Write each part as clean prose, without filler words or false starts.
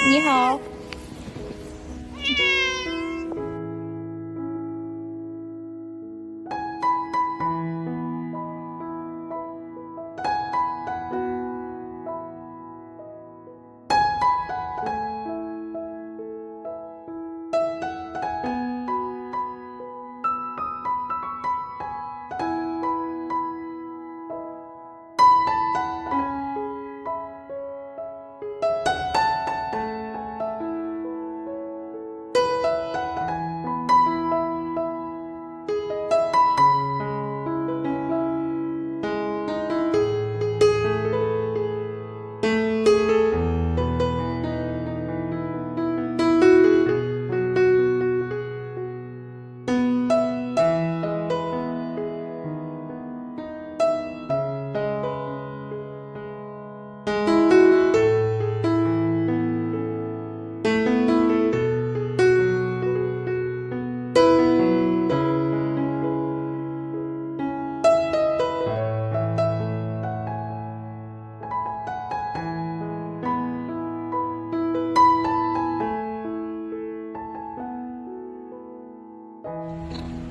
你好。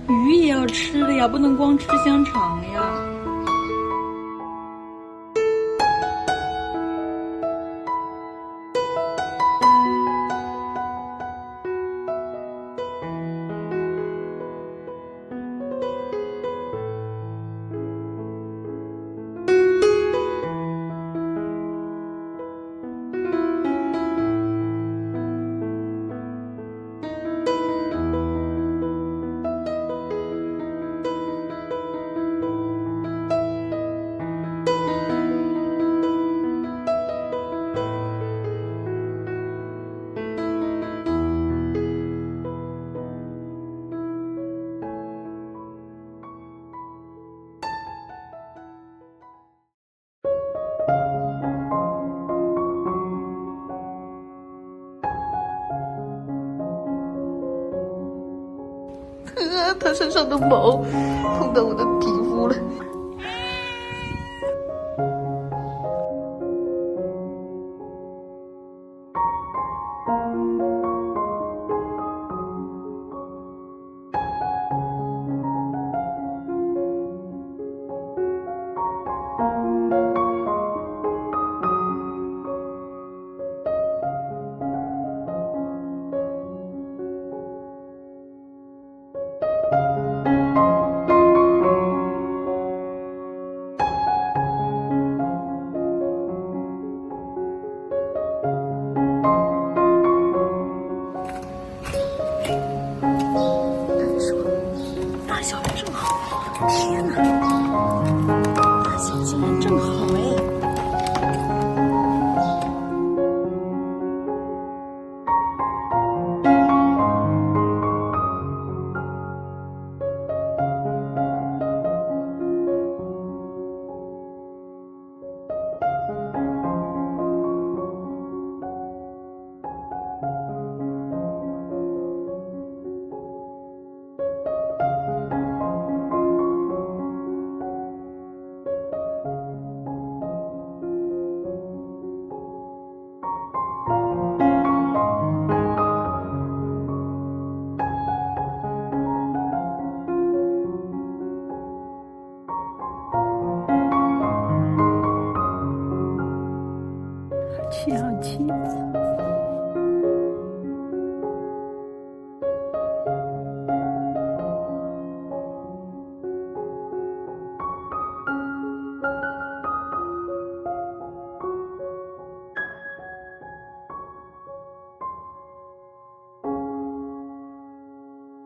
鱼也要吃的呀，不能光吃香肠呀。它身上的毛碰到我的皮肤了。大小正好，天哪，大小竟然正好哎！好气！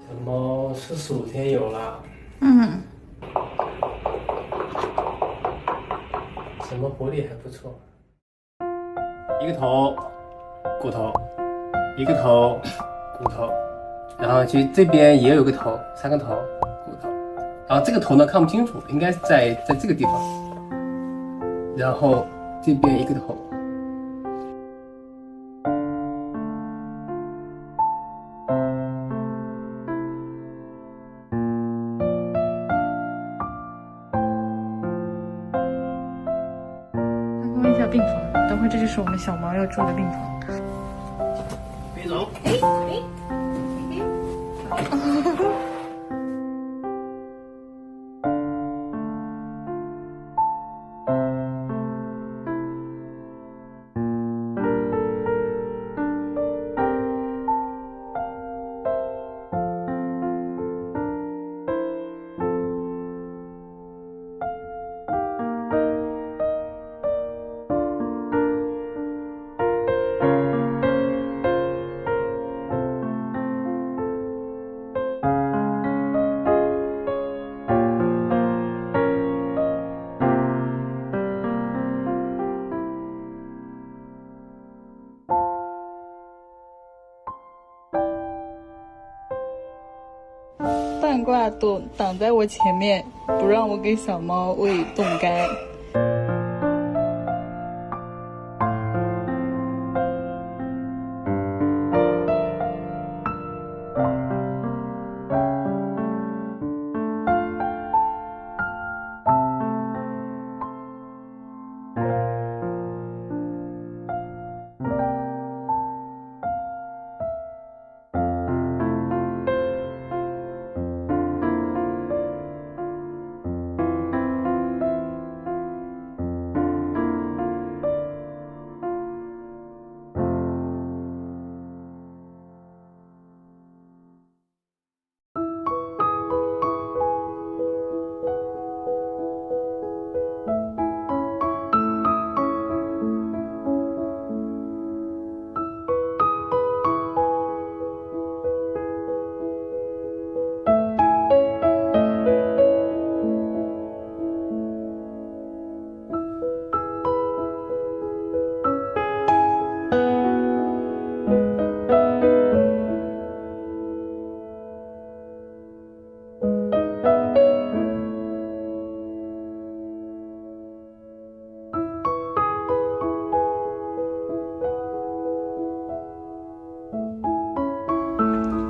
小猫吃15天有了。小猫活力还不错。一个头，骨头，一个头，骨头，然后其实这边也有个头，3个头，骨头，然后这个头呢看不清楚，应该在这个地方，然后这边一个头。看一下病房，等会这就是我们小毛要住的病房。可以走。半挂挡在我前面，不让我给小猫喂冻干。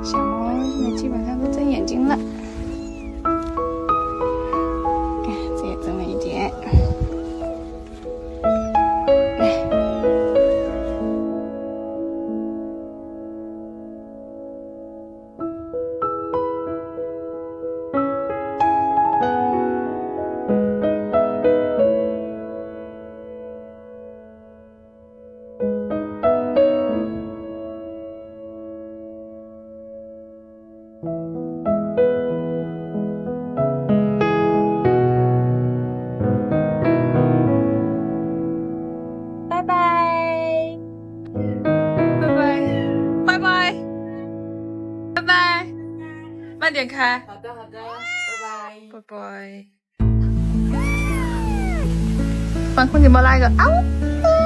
小猫现在基本上都睁眼睛了，这也睁了一点。拜拜，拜拜，拜拜，拜拜，慢点开。好的，好的，拜拜。拜拜。帮空姐猫拉一个啊呜。